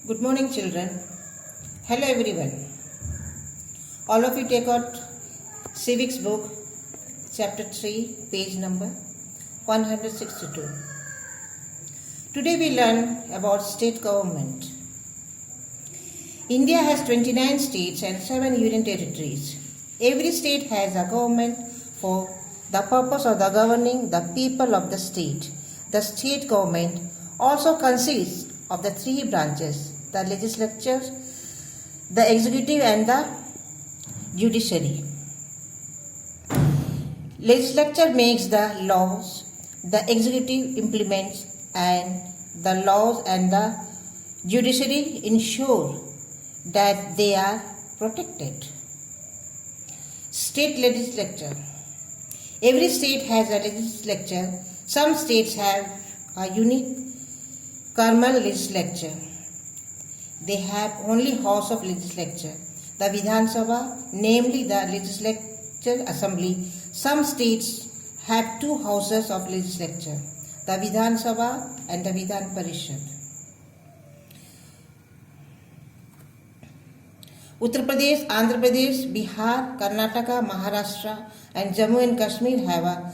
Good morning, children. Hello, everyone. All of you take out Civics book, chapter 3, page number 162. Today we learn about state government. India has 29 states and 7 union territories. Every state has a government for the purpose of the governing the people of the state. The state government also consists of the 3 branches: the legislature, the executive and the judiciary. Legislature makes the laws, the executive implements and the laws, and the judiciary ensure that they are protected. State legislature. Every state has a legislature. Some states have a unicameral legislature. They have only house of legislature, the Vidhan Sabha, namely the legislature assembly. Some states have 2 houses of legislature, the Vidhan Sabha and the Vidhan Parishad. Uttar Pradesh, Andhra Pradesh, Bihar, Karnataka, Maharashtra and Jammu and Kashmir have a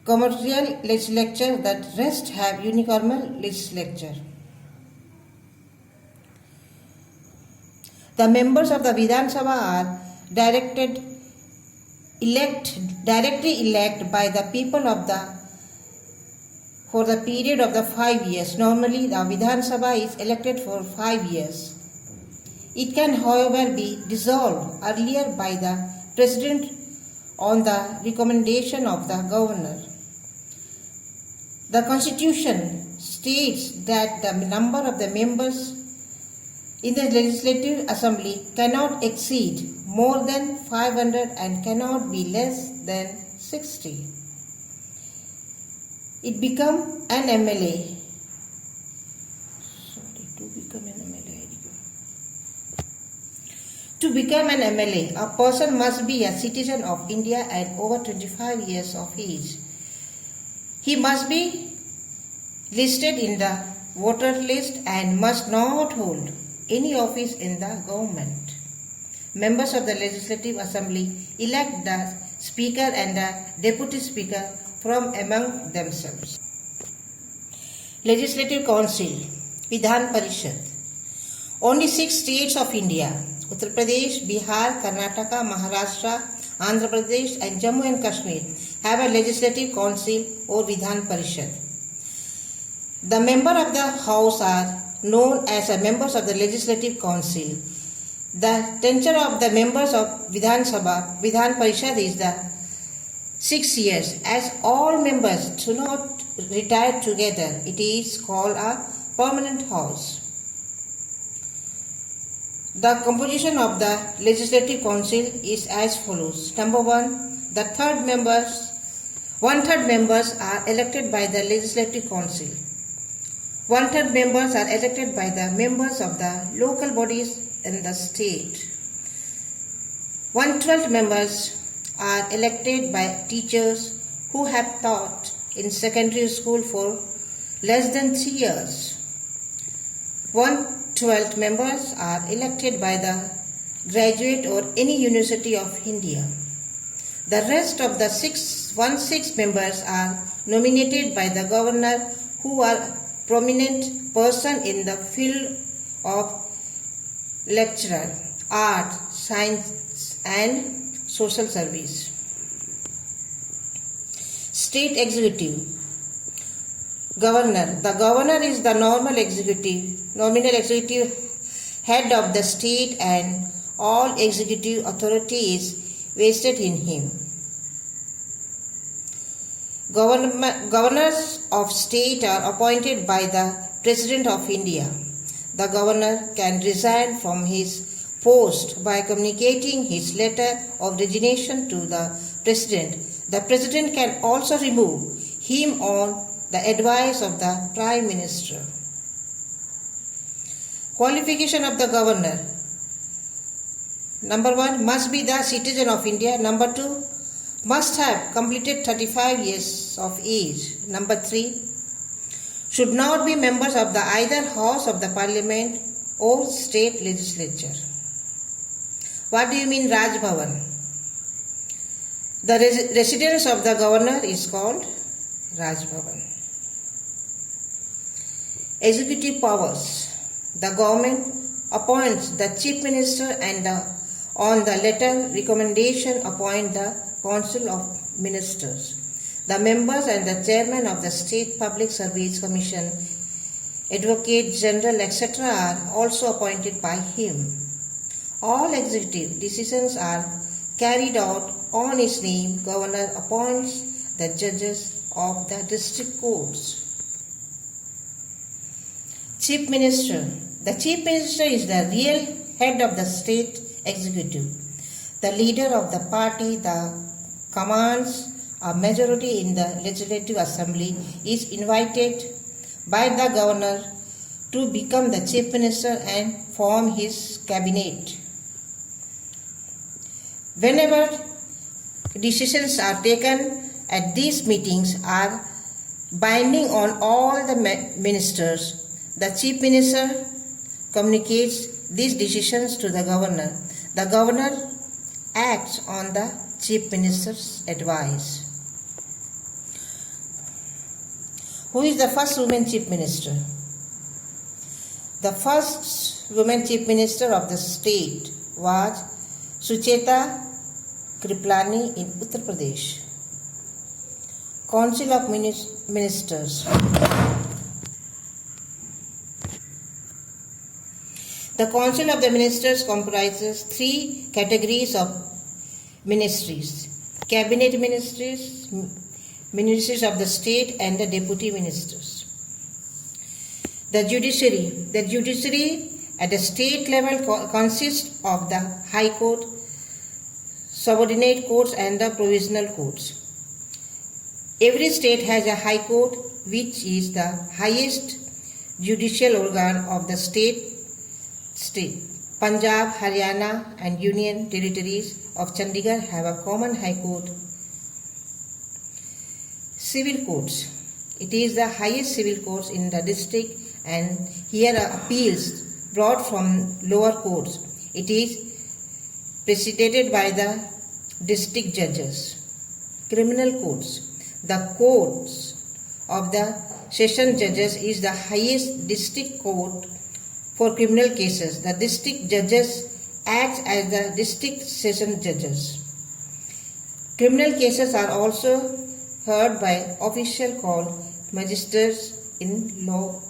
commercial legislature. The rest have unicameral legislature. The members of the Vidhan Sabha are directly elected by the people for the period of the 5 years. Normally, the Vidhan Sabha is elected for 5 years. It can, however, be dissolved earlier by the President on the recommendation of the Governor. The Constitution states that the number of the members in the Legislative Assembly cannot exceed more than 500 and cannot be less than 60. It become an MLA. To become an MLA, a person must be a citizen of India and over 25 years of age. He must be listed in the voter list and must not hold any office in the government. Members of the Legislative Assembly elect the Speaker and the Deputy Speaker from among themselves. Legislative Council, Vidhan Parishad. Only 6 states of India, Uttar Pradesh, Bihar, Karnataka, Maharashtra, Andhra Pradesh and Jammu and Kashmir have a Legislative Council or Vidhan Parishad. The members of the House are known as members of the Legislative Council. The tenure of the members of Vidhan Sabha, Vidhan Parishad is the 6 years. As all members do not retire together, it is called a permanent house. The composition of the Legislative Council is as follows. Number 1, the 1/3 members are elected by the Legislative Council. 1/3 members are elected by the members of the local bodies in the state. 1/12 members are elected by teachers who have taught in secondary school for less than 3 years. 1/12 members are elected by the graduate or any university of India. The rest of the 1/6 members are nominated by the governor, who are prominent person in the field of lecturer, art, science and social service. State Executive. Governor. The governor is the nominal executive head of the state, and all executive authority is vested in him. Governors of state are appointed by the President of India. The governor can resign from his post by communicating his letter of resignation to the President. The President can also remove him on the advice of the Prime Minister. Qualification of the governor. Number 1, must be the citizen of India. Number 2, must have completed 35 years of age. Number 3, should not be members of the either house of the parliament or state legislature. What do you mean Raj Bhavan? The residence of the governor is called Raj Bhavan. Executive powers. The government appoints the chief minister and on the letter recommendation appoint the council of ministers. The members and the chairman of the State Public Service Commission, Advocate General, etc. are also appointed by him. All executive decisions are carried out on his name. Governor appoints the judges of the district courts. Chief Minister. The Chief Minister is the real head of the state executive. The leader of the party that commands a majority in the Legislative Assembly is invited by the governor to become the Chief Minister and form his cabinet. Whenever decisions are taken at these meetings are binding on all the ministers, the Chief Minister communicates these decisions to the governor. The governor acts on the Chief Minister's advice. Who is the first woman Chief Minister? The first woman Chief Minister of the state was Sucheta Kriplani in Uttar Pradesh. Council of Ministers. The Council of the Ministers comprises three categories of ministries: cabinet ministries, ministries of the state, and the deputy ministers. The judiciary. The judiciary at the state level consists of the High Court, subordinate courts, and the provisional courts. Every state has a High Court, which is the highest judicial organ of the state. Punjab, Haryana, and Union Territories of Chandigarh have a common High Court. Civil courts. It is the highest civil courts in the district, and here are appeals brought from lower courts. It is presided by the district judges. Criminal courts. The courts of the session judges is the highest district court for criminal cases. The district judges act as the district session judges. Criminal cases are also heard by officials called magistrates in law